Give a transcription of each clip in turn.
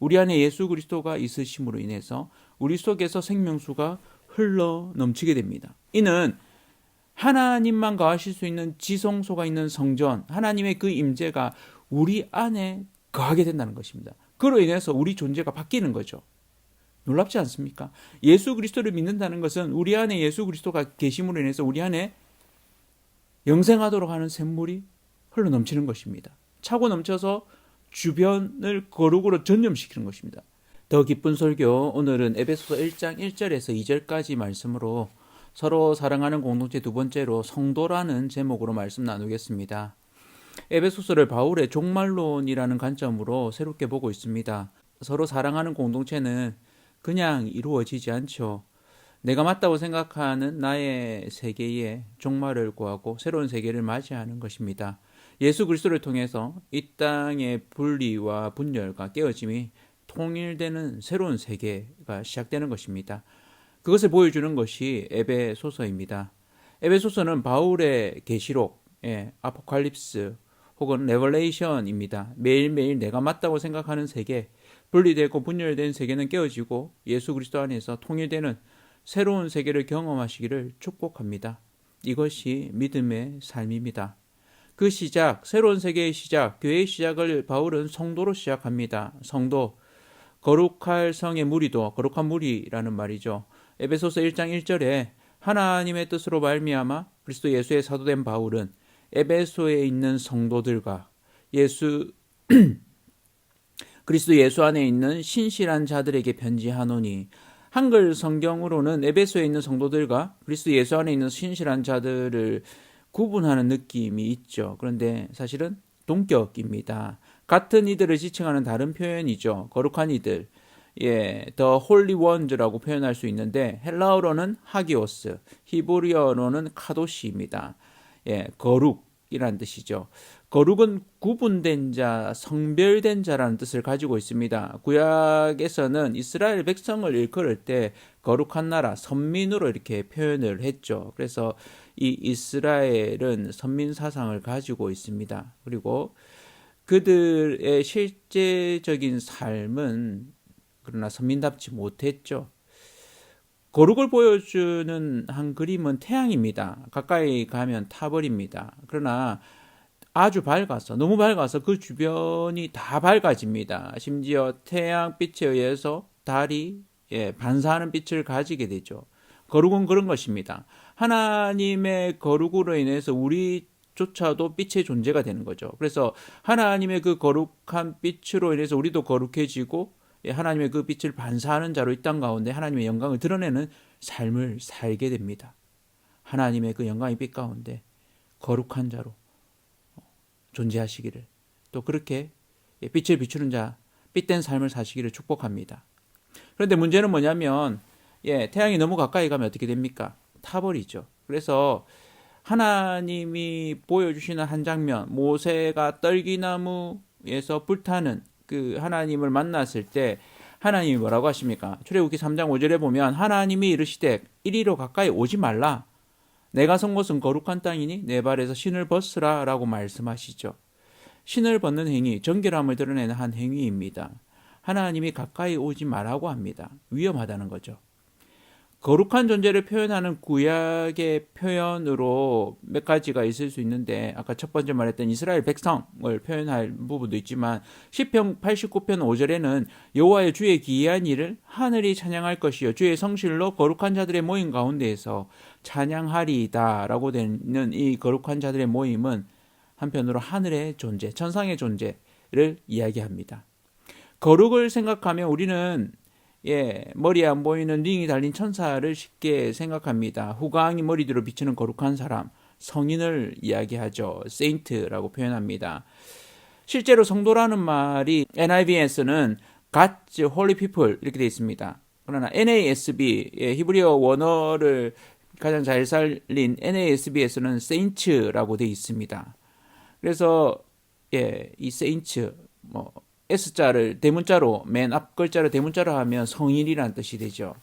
우리 안에 예수 그리스도가 있으심으로 인해서 우리 속에서 생명수가 흘러 넘치게 됩니다. 이는 하나님만 거하실 수 있는 지성소가 있는 성전, 하나님의 그 임재가 우리 안에 거하게 된다는 것입니다. 그로 인해서 우리 존재가 바뀌는 거죠. 놀랍지 않습니까? 예수 그리스도를 믿는다는 것은 우리 안에 예수 그리스도가 계심으로 인해서 우리 안에 영생하도록 하는 샘물이 흘러 넘치는 것입니다. 차고 넘쳐서 주변을 거룩으로 전념시키는 것입니다. 더 기쁜 설교, 오늘은 에베소서 1장 1절에서 2절까지 말씀으로 서로 사랑하는 공동체 두 번째로 성도라는 제목으로 말씀 나누겠습니다. 에베소서를 바울의 종말론이라는 관점으로 새롭게 보고 있습니다. 서로 사랑하는 공동체는 그냥 이루어지지 않죠. 내가 맞다고 생각하는 나의 세계에 종말을 구하고 새로운 세계를 맞이하는 것입니다. 예수 그리스도를 통해서 이 땅의 분리와 분열과 깨어짐이 통일되는 새로운 세계가 시작되는 것입니다. 그것을 보여주는 것이 에베소서입니다. 에베소서는 바울의 계시록, 아포칼립스 혹은 레벌레이션입니다. 매일매일 내가 맞다고 생각하는 세계, 분리되고 분열된 세계는 깨어지고 예수 그리스도 안에서 통일되는 새로운 세계를 경험하시기를 축복합니다. 이것이 믿음의 삶입니다. 그 시작, 새로운 세계의 시작, 교회의 시작을 바울은 성도로 시작합니다. 성도, 거룩할 성의 무리도 거룩한 무리라는 말이죠. 에베소서 1장 1절에 하나님의 뜻으로 말미암아 그리스도 예수의 사도된 바울은 에베소에 있는 성도들과 그리스도 예수 안에 있는 신실한 자들에게 편지하노니, 한글 성경으로는 에베소에 있는 성도들과 그리스도 예수 안에 있는 신실한 자들을 구분하는 느낌이 있죠. 그런데 사실은 동격입니다. 같은 이들을 지칭하는 다른 표현이죠. 거룩한 이들, The Holy Ones라고 표현할 수 있는데 헬라어로는 하기오스, 히브리어로는 카도시입니다. 거룩이란 뜻이죠. 거룩은 구분된 자, 성별된 자라는 뜻을 가지고 있습니다. 구약에서는 이스라엘 백성을 일컬을 때 거룩한 나라, 선민으로 이렇게 표현을 했죠. 그래서 이 이스라엘은 선민 사상을 가지고 있습니다. 그리고 그들의 실제적인 삶은 그러나 선민답지 못했죠. 거룩을 보여주는 한 그림은 태양입니다. 가까이 가면 타버립니다. 그러나 아주 밝아서, 너무 밝아서 그 주변이 다 밝아집니다. 심지어 태양빛에 의해서 달이 반사하는 빛을 가지게 되죠. 거룩은 그런 것입니다. 하나님의 거룩으로 인해서 우리조차도 빛의 존재가 되는 거죠. 그래서 하나님의 그 거룩한 빛으로 인해서 우리도 거룩해지고 하나님의 그 빛을 반사하는 자로 이 땅 가운데 하나님의 영광을 드러내는 삶을 살게 됩니다. 하나님의 그 영광의 빛 가운데 거룩한 자로 존재하시기를, 또 그렇게 빛을 비추는 자, 빛된 삶을 사시기를 축복합니다. 그런데 문제는 뭐냐면 태양이 너무 가까이 가면 어떻게 됩니까? 타버리죠. 그래서 하나님이 보여주시는 한 장면, 모세가 떨기나무에서 불타는 그 하나님을 만났을 때 하나님이 뭐라고 하십니까? 출애굽기 3장 5절에 보면 하나님이 이르시되 이리로 가까이 오지 말라. 내가 선 곳은 거룩한 땅이니 내 발에서 신을 벗으라 라고 말씀하시죠. 신을 벗는 행위, 정결함을 드러내는 한 행위입니다. 하나님이 가까이 오지 말라고 합니다. 위험하다는 거죠. 거룩한 존재를 표현하는 구약의 표현으로 몇 가지가 있을 수 있는데, 아까 첫 번째 말했던 이스라엘 백성을 표현할 부분도 있지만 시편 89편 5절에는 여호와의 주의 기이한 일을 하늘이 찬양할 것이요 주의 성실로 거룩한 자들의 모임 가운데에서 찬양하리이다 라고 되는 이 거룩한 자들의 모임은 한편으로 하늘의 존재, 천상의 존재를 이야기합니다. 거룩을 생각하면 우리는 머리에 안 보이는 링이 달린 천사를 쉽게 생각합니다. 후광이 머리 뒤로 비치는 거룩한 사람, 성인을 이야기하죠. 세인트라고 표현합니다. 실제로 성도라는 말이 NIV에서는 God's Holy People 이렇게 되어 있습니다. 그러나 NASB, 히브리어 원어를 가장 잘 살린 NASB에서는 Saints라고 되어 있습니다. 그래서 이 Saints, S자를 대문자로, 맨 앞 글자를 대문자로 하면 성인이라는 뜻이 되죠.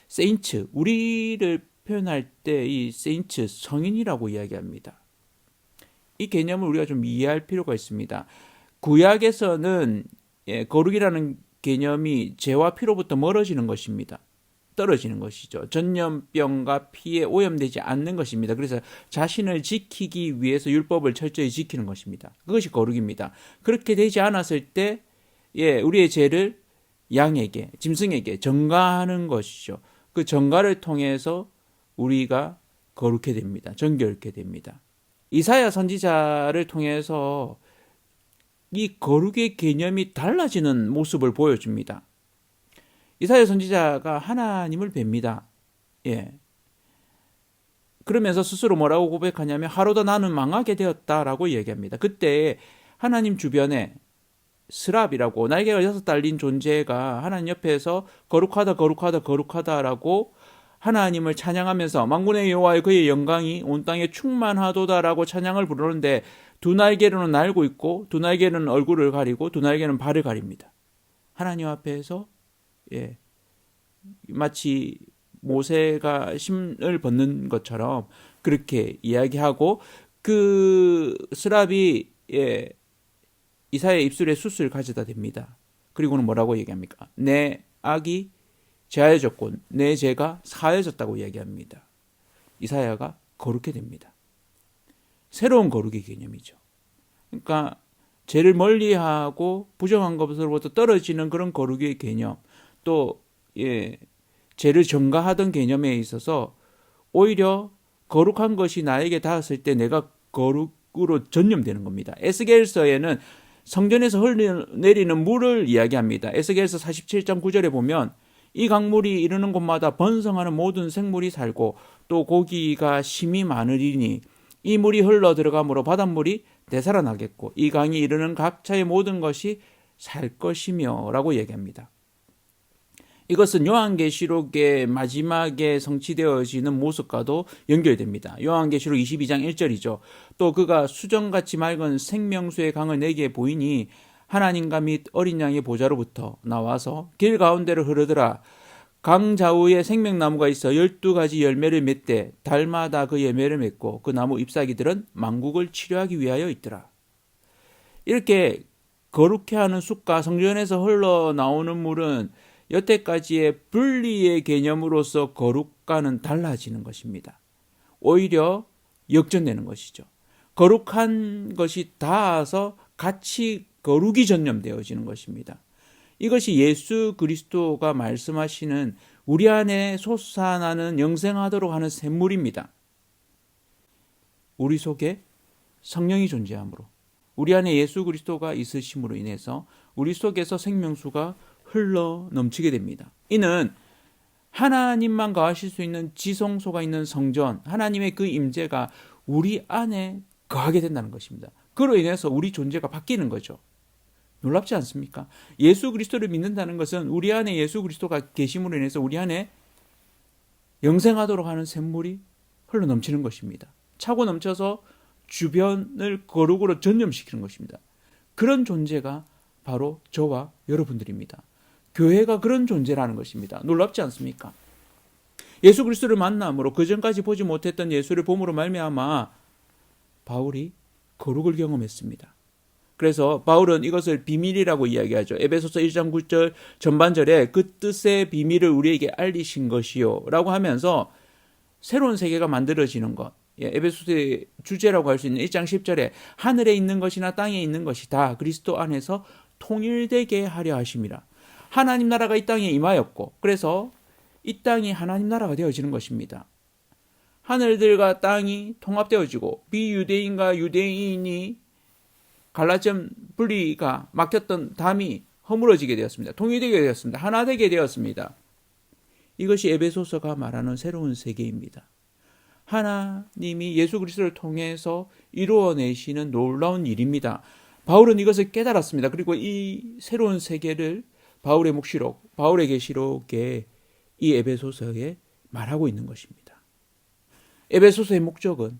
세인츠, 우리를 표현할 때 이 세인츠, 성인이라고 이야기합니다. 이 개념을 우리가 좀 이해할 필요가 있습니다. 구약에서는 거룩이라는 개념이 죄와 피로부터 멀어지는 것입니다. 떨어지는 것이죠. 전염병과 피에 오염되지 않는 것입니다. 그래서 자신을 지키기 위해서 율법을 철저히 지키는 것입니다. 그것이 거룩입니다. 그렇게 되지 않았을 때 우리의 죄를 양에게, 짐승에게 전가하는 것이죠. 그 전가를 통해서 우리가 거룩해 됩니다. 정결케 됩니다. 이사야 선지자를 통해서 이 거룩의 개념이 달라지는 모습을 보여줍니다. 이사야 선지자가 하나님을 뵙니다. 그러면서 스스로 뭐라고 고백하냐면 하루도 나는 망하게 되었다라고 얘기합니다. 그때 하나님 주변에 스랍이라고 날개가 6 달린 존재가 하나님 옆에서 거룩하다 거룩하다 거룩하다라고 하나님을 찬양하면서 만군의 여호와의 그의 영광이 온 땅에 충만하도다라고 찬양을 부르는데 두 날개로는 날고 있고 두 날개는 얼굴을 가리고 두 날개는 발을 가립니다. 하나님 앞에서 마치 모세가 심을 벗는 것처럼 그렇게 이야기하고 그 스랍이 이사야의 입술에 숯을 가져다 댑니다. 그리고는 뭐라고 얘기합니까? 내 악이 제하여졌고 내 죄가 사하여졌다고 이야기합니다. 이사야가 거룩해 됩니다. 새로운 거룩의 개념이죠. 그러니까 죄를 멀리하고 부정한 것으로부터 떨어지는 그런 거룩의 개념, 또 죄를 전가하던 개념에 있어서 오히려 거룩한 것이 나에게 닿았을 때 내가 거룩으로 전념되는 겁니다. 에스겔서에는 성전에서 흘러내리는 물을 이야기합니다. 에스겔서 47장 9절에 보면 이 강물이 이르는 곳마다 번성하는 모든 생물이 살고 또 고기가 심이 많으리니 이 물이 흘러 들어가므로 바닷물이 되살아나겠고 이 강이 이르는 각처의 모든 것이 살 것이며 라고 얘기합니다. 이것은 요한계시록의 마지막에 성취되어지는 모습과도 연결됩니다. 요한계시록 22장 1절이죠. 또 그가 수정같이 맑은 생명수의 강을 내게 보이니 하나님과 및 어린 양의 보좌로부터 나와서 길 가운데로 흐르더라. 강 좌우에 생명나무가 있어 12가지 열매를 맺되 달마다 그 열매를 맺고 그 나무 잎사귀들은 만국을 치료하기 위하여 있더라. 이렇게 거룩해 하는 숲과 성전에서 흘러나오는 물은 여태까지의 분리의 개념으로서 거룩과는 달라지는 것입니다. 오히려 역전되는 것이죠. 거룩한 것이 닿아서 같이 거룩이 전념되어지는 것입니다. 이것이 예수 그리스도가 말씀하시는 우리 안에 솟아나는 영생하도록 하는 샘물입니다. 우리 속에 성령이 존재하므로 우리 안에 예수 그리스도가 있으심으로 인해서 우리 속에서 생명수가 흘러 넘치게 됩니다. 이는 하나님만 거하실 수 있는 지성소가 있는 성전, 하나님의 그 임재가 우리 안에 거하게 된다는 것입니다. 그로 인해서 우리 존재가 바뀌는 거죠. 놀랍지 않습니까? 예수 그리스도를 믿는다는 것은 우리 안에 예수 그리스도가 계심으로 인해서 우리 안에 영생하도록 하는 샘물이 흘러 넘치는 것입니다. 차고 넘쳐서 주변을 거룩으로 전념시키는 것입니다. 그런 존재가 바로 저와 여러분들입니다. 교회가 그런 존재라는 것입니다. 놀랍지 않습니까? 예수 그리스도를 만남으로 그전까지 보지 못했던 예수를 봄으로 말미암아 바울이 거룩을 경험했습니다. 그래서 바울은 이것을 비밀이라고 이야기하죠. 에베소서 1장 9절 전반절에 그 뜻의 비밀을 우리에게 알리신 것이요 라고 하면서 새로운 세계가 만들어지는 것, 에베소서의 주제라고 할 수 있는 1장 10절에 하늘에 있는 것이나 땅에 있는 것이 다 그리스도 안에서 통일되게 하려 하심이라. 하나님 나라가 이 땅에 임하였고 그래서 이 땅이 하나님 나라가 되어지는 것입니다. 하늘들과 땅이 통합되어지고 비유대인과 유대인이 갈라점 분리가 막혔던 담이 허물어지게 되었습니다. 통일되게 되었습니다. 하나 되게 되었습니다. 이것이 에베소서가 말하는 새로운 세계입니다. 하나님이 예수 그리스도를 통해서 이루어내시는 놀라운 일입니다. 바울은 이것을 깨달았습니다. 그리고 이 새로운 세계를 바울의 묵시록, 바울의 계시록에 이 에베소서에 말하고 있는 것입니다. 에베소서의 목적은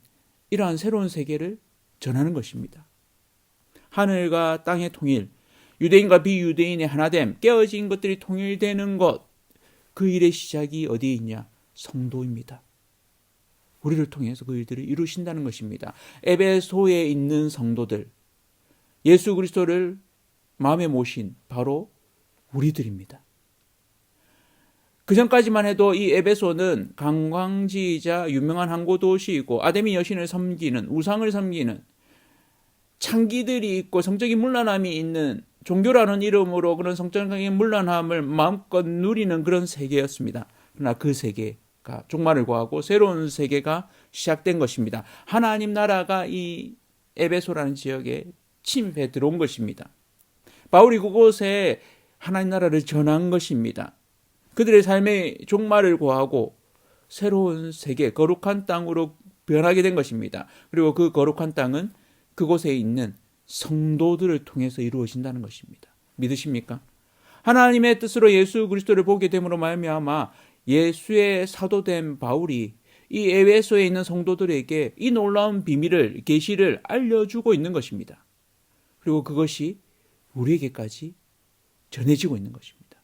이러한 새로운 세계를 전하는 것입니다. 하늘과 땅의 통일, 유대인과 비유대인의 하나됨, 깨어진 것들이 통일되는 것, 그 일의 시작이 어디에 있냐? 성도입니다. 우리를 통해서 그 일들을 이루신다는 것입니다. 에베소에 있는 성도들, 예수 그리스도를 마음에 모신 바로 우리들입니다. 그 전까지만 해도 이 에베소는 관광지이자 유명한 항구 도시이고 아데미 여신을 섬기는, 우상을 섬기는 창기들이 있고 성적인 문란함이 있는, 종교라는 이름으로 그런 성적인 문란함을 마음껏 누리는 그런 세계였습니다. 그러나 그 세계가 종말을 구하고 새로운 세계가 시작된 것입니다. 하나님 나라가 이 에베소라는 지역에 침입해 들어온 것입니다. 바울이 그곳에 하나님 나라를 전한 것입니다. 그들의 삶의 종말을 구하고 새로운 세계, 거룩한 땅으로 변하게 된 것입니다. 그리고 그 거룩한 땅은 그곳에 있는 성도들을 통해서 이루어진다는 것입니다. 믿으십니까? 하나님의 뜻으로 예수 그리스도를 보게 됨으로 말미암아 예수의 사도된 바울이 이 에베소에 있는 성도들에게 이 놀라운 비밀을, 계시를 알려주고 있는 것입니다. 그리고 그것이 우리에게까지 전해지고 있는 것입니다.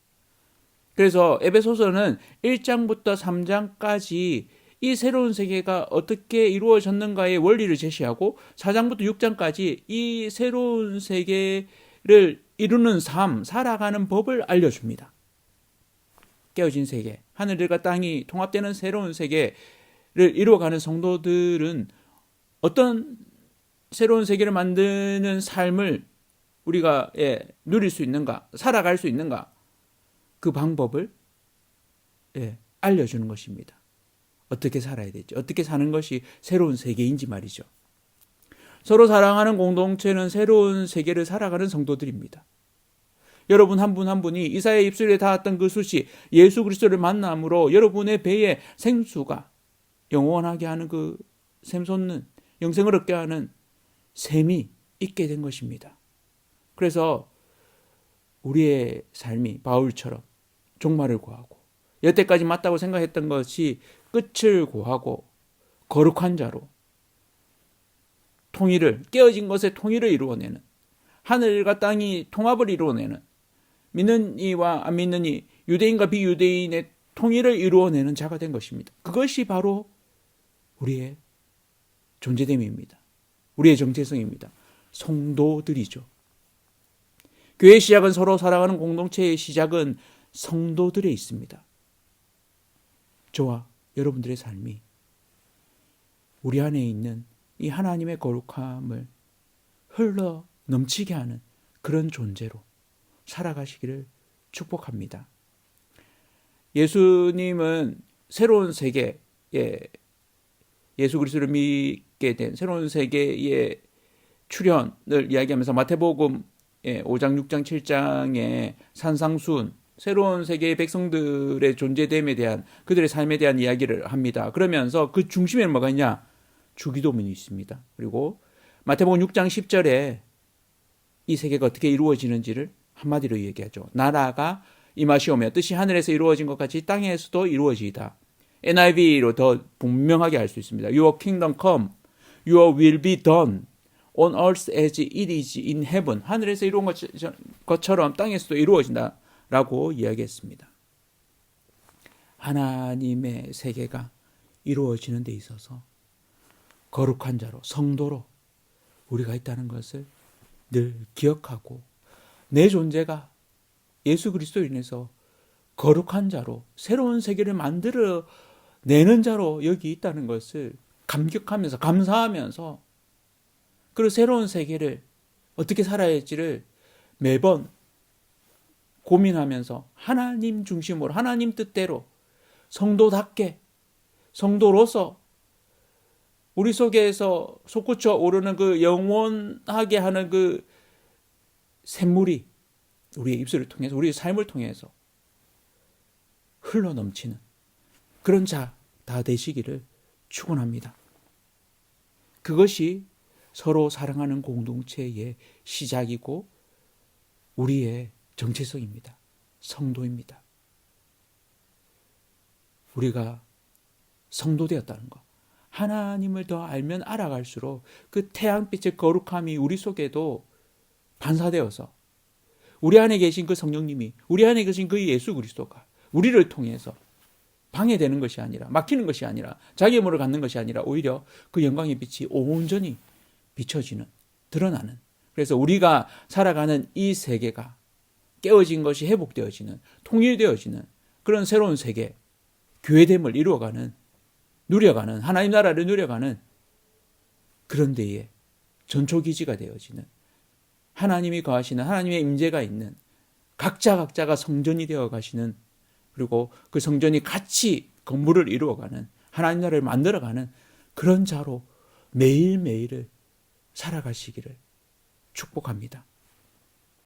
그래서 에베소서는 1장부터 3장까지 이 새로운 세계가 어떻게 이루어졌는가의 원리를 제시하고 4장부터 6장까지 이 새로운 세계를 이루는 삶, 살아가는 법을 알려줍니다. 깨어진 세계, 하늘과 땅이 통합되는 새로운 세계를 이루어가는 성도들은 어떤 새로운 세계를 만드는 삶을 우리가 누릴 수 있는가, 살아갈 수 있는가, 그 방법을 알려주는 것입니다. 어떻게 살아야 될지, 어떻게 사는 것이 새로운 세계인지 말이죠. 서로 사랑하는 공동체는 새로운 세계를 살아가는 성도들입니다. 여러분 한 분 한 분이 이사야의 입술에 닿았던 그 숫이 예수 그리스도를 만남으로 여러분의 배에 생수가 영원하게 하는 그 샘솟는 영생을 얻게 하는 샘이 있게 된 것입니다. 그래서 우리의 삶이 바울처럼 종말을 구하고 여태까지 맞다고 생각했던 것이 끝을 구하고 거룩한 자로 통일을, 깨어진 것의 통일을 이루어내는, 하늘과 땅이 통합을 이루어내는, 믿는 이와 안 믿는 이, 유대인과 비유대인의 통일을 이루어내는 자가 된 것입니다. 그것이 바로 우리의 존재됨입니다. 우리의 정체성입니다. 성도들이죠. 교회의 시작은, 서로 사랑하는 공동체의 시작은 성도들에 있습니다. 저와 여러분들의 삶이 우리 안에 있는 이 하나님의 거룩함을 흘러 넘치게 하는 그런 존재로 살아가시기를 축복합니다. 예수님은 새로운 세계에, 예수 그리스도를 믿게 된 새로운 세계의 출현을 이야기하면서 마태복음 5장, 6장, 7장의 산상수훈, 새로운 세계의 백성들의 존재됨에 대한, 그들의 삶에 대한 이야기를 합니다. 그러면서 그 중심에 뭐가 있냐? 주기도문이 있습니다. 그리고 마태복음 6장 10절에 이 세계가 어떻게 이루어지는지를 한마디로 얘기하죠. 나라가 임하시오며 뜻이 하늘에서 이루어진 것 같이 땅에서도 이루어지이다. NIV로 더 분명하게 알 수 있습니다. Your kingdom come, your will be done on earth as it is in heaven. 하늘에서 이루어진 것처럼 땅에서도 이루어진다라고 이야기했습니다. 하나님의 세계가 이루어지는 데 있어서 거룩한 자로, 성도로 우리가 있다는 것을 늘 기억하고, 내 존재가 예수 그리스도로 인해서 거룩한 자로, 새로운 세계를 만들어 내는 자로 여기 있다는 것을 감격하면서, 감사하면서, 그리고 새로운 세계를 어떻게 살아야 할지를 매번 고민하면서 하나님 중심으로, 하나님 뜻대로 성도답게, 성도로서 우리 속에서 솟구쳐 오르는 그 영원하게 하는 그 샘물이 우리의 입술을 통해서, 우리의 삶을 통해서 흘러 넘치는 그런 자 다 되시기를 축원합니다. 그것이 서로 사랑하는 공동체의 시작이고 우리의 정체성입니다. 성도입니다. 우리가 성도되었다는 것, 하나님을 더 알면 알아갈수록 그 태양빛의 거룩함이 우리 속에도 반사되어서 우리 안에 계신 그 성령님이, 우리 안에 계신 그 예수 그리스도가 우리를 통해서 방해되는 것이 아니라, 막히는 것이 아니라, 자기 힘으로 갖는 것이 아니라 오히려 그 영광의 빛이 온전히 비춰지는, 드러나는, 그래서 우리가 살아가는 이 세계가 깨어진 것이 회복되어지는, 통일되어지는 그런 새로운 세계, 교회됨을 이루어가는, 누려가는, 하나님 나라를 누려가는 그런 데에 전초기지가 되어지는, 하나님이 거하시는, 하나님의 임재가 있는, 각자가 성전이 되어 가시는, 그리고 그 성전이 같이 건물을 이루어가는, 하나님 나라를 만들어가는 그런 자로 매일매일을 살아가시기를 축복합니다.